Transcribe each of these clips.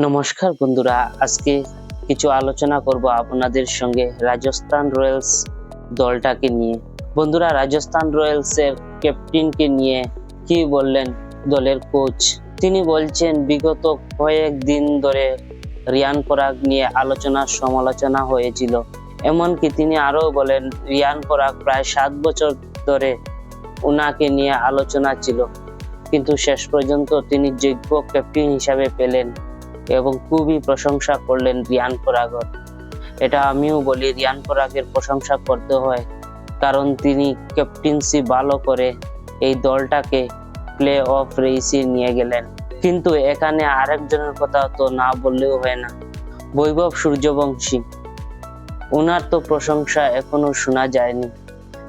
নমস্কার বন্ধুরা, আজকে কিছু আলোচনা করব আপনাদের সঙ্গে রাজস্থান রয়্যালস দলটাকে নিয়ে। বন্ধুরা, রাজস্থান রয়্যালস এর ক্যাপ্টেনকে নিয়ে কি বললেন দলের কোচ? তিনি বলছেন বিগত কয়েকদিন ধরে রিয়ান পরাগ নিয়ে আলোচনা সমালোচনা হয়েছিল। এমনকি তিনি আরো বলেন রিয়ান পরাগ প্রায় 7 বছর ধরে উনাকে নিয়ে আলোচনা ছিল, কিন্তু শেষ পর্যন্ত তিনি যোগ্য ক্যাপ্টেন হিসাবে পেলেন এবং খুবই প্রশংসা করলেন রিয়ান পরাগের। এটা আমিও বলি, রিয়ান পরাগের প্রশংসা করতে হয়, কারণ তিনি ক্যাপ্টেন্সি ভালো করে এই দলটাকে প্লে অফ রেসে নিয়ে গেলেন। কিন্তু এখানে আরেকজনের কথা তো না বললেও হয় না, বৈভব সূর্যবংশী। ওনার তো প্রশংসা এখনো শোনা যায়নি।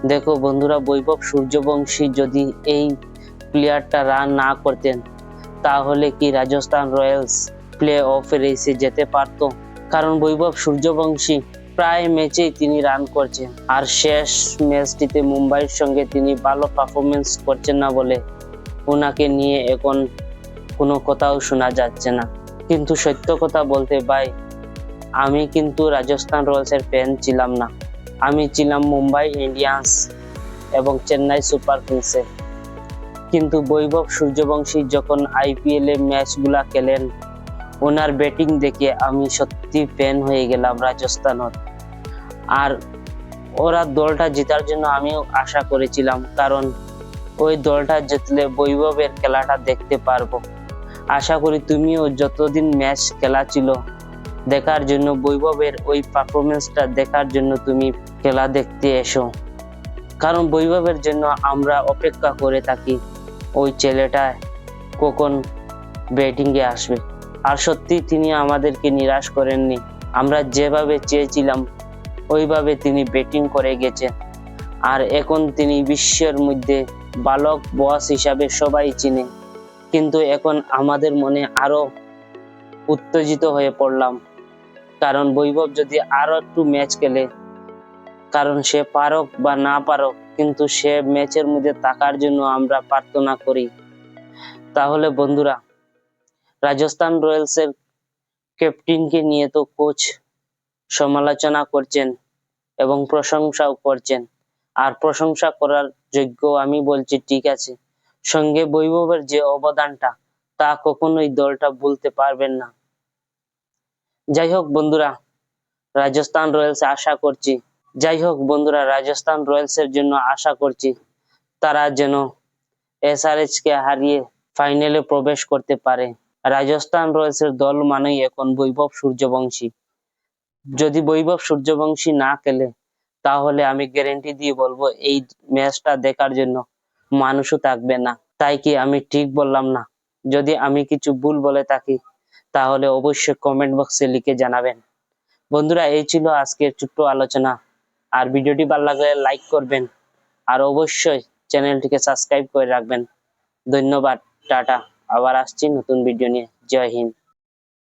দেখো বন্ধুরা, বৈভব সূর্যবংশী যদি এই প্লেয়ারটা রান না করতেন তাহলে কি রাজস্থান রয়্যালস প্লে অফ রেসে যেতে পারতো? কারণ বৈভব সূর্যবংশী প্রায় ম্যাচেই তিনি রান করছেন, আর শেষ ম্যাচটিতে মুম্বাইয়ের সঙ্গে তিনি ভালো পারফরমেন্স করছেন না বলে ওনাকে নিয়ে এখন কোনো কথাও শোনা যাচ্ছে না। কিন্তু সত্য কথা বলতে ভাই, আমি কিন্তু রাজস্থান রয়্যালস এর ফ্যান ছিলাম না, আমি ছিলাম মুম্বাই ইন্ডিয়ান্স এবং চেন্নাই সুপার কিংসের। কিন্তু বৈভব সূর্যবংশী যখন আইপিএল এ ম্যাচগুলা খেলেন, ওনার ব্যাটিং দেখে আমি সত্যি ফ্যান হয়ে গেলাম রাজস্থানের। আর ওরা দলটা জেতার জন্য আমিও আশা করেছিলাম, কারণ ওই দলটা জিতলে বৈভবের খেলাটা দেখতে পারবো। আশা করি তুমিও যতদিন ম্যাচ খেলা ছিল দেখার জন্য, বৈভবের ওই পারফরমেন্সটা দেখার জন্য তুমি খেলা দেখতে এসো, কারণ বৈভবের জন্য আমরা অপেক্ষা করে থাকি ওই ছেলেটা কখন ব্যাটিং এ আসবে। আর সত্যি তিনি আমাদেরকে নিরাশ করেননি, আমরা যেভাবে চেয়েছিলাম ওইভাবে তিনি ব্যাটিং করে গেছেন। আর এখন তিনি বিশ্বের মধ্যে বালক বস হিসাবে সবাই চিনে। কিন্তু এখন আমাদের মনে আরো উত্তেজিত হয়ে পড়লাম, কারণ বৈভব যদি আরো একটু ম্যাচ খেলে, কারণ সে পারুক বা না পারুক, কিন্তু সে ম্যাচের মধ্যে থাকার জন্য আমরা প্রার্থনা করি। তাহলে বন্ধুরা, রাজস্থান রয়্যালস এর ক্যাপ্টেনকে নিয়ে তো কোচ সমালোচনা করছেন এবং প্রশংসাও করছেন, আর প্রশংসা করার যোগ্য আমি বলছি, ঠিক আছে, সঙ্গে বৈভবের যে অবদানটা তা কখনোই দলটা ভুলতে পারবেন না। যাই হোক বন্ধুরা, রাজস্থান রয়্যালস আশা করছি রাজস্থান রয়্যালস এর জন্য আশা করছি তারা যেন এসআরএইচ কে হারিয়ে ফাইনালে প্রবেশ করতে পারে। রাজস্থান রয়্যালস এর দল মানেই এখন বৈভব সূর্যবংশী। যদি বৈভব সূর্যবংশী না খেলে তাহলে আমি গ্যারেন্টি দিয়ে বলবো এই ম্যাচটা দেখার জন্য মানুষও থাকবে না। তাই কি আমি ঠিক বললাম না? যদি আমি কিছু ভুল বলে থাকি তাহলে অবশ্যই কমেন্ট বক্সে লিখে জানাবেন। বন্ধুরা, এই ছিল আজকের ছোট্ট আলোচনা। আর ভিডিওটি ভালো লাগলে লাইক করবেন, আর অবশ্যই চ্যানেলটিকে সাবস্ক্রাইব করে রাখবেন। ধন্যবাদ, টাটা। আবার আসছি নতুন ভিডিও নিয়ে। জয় হিন্দ।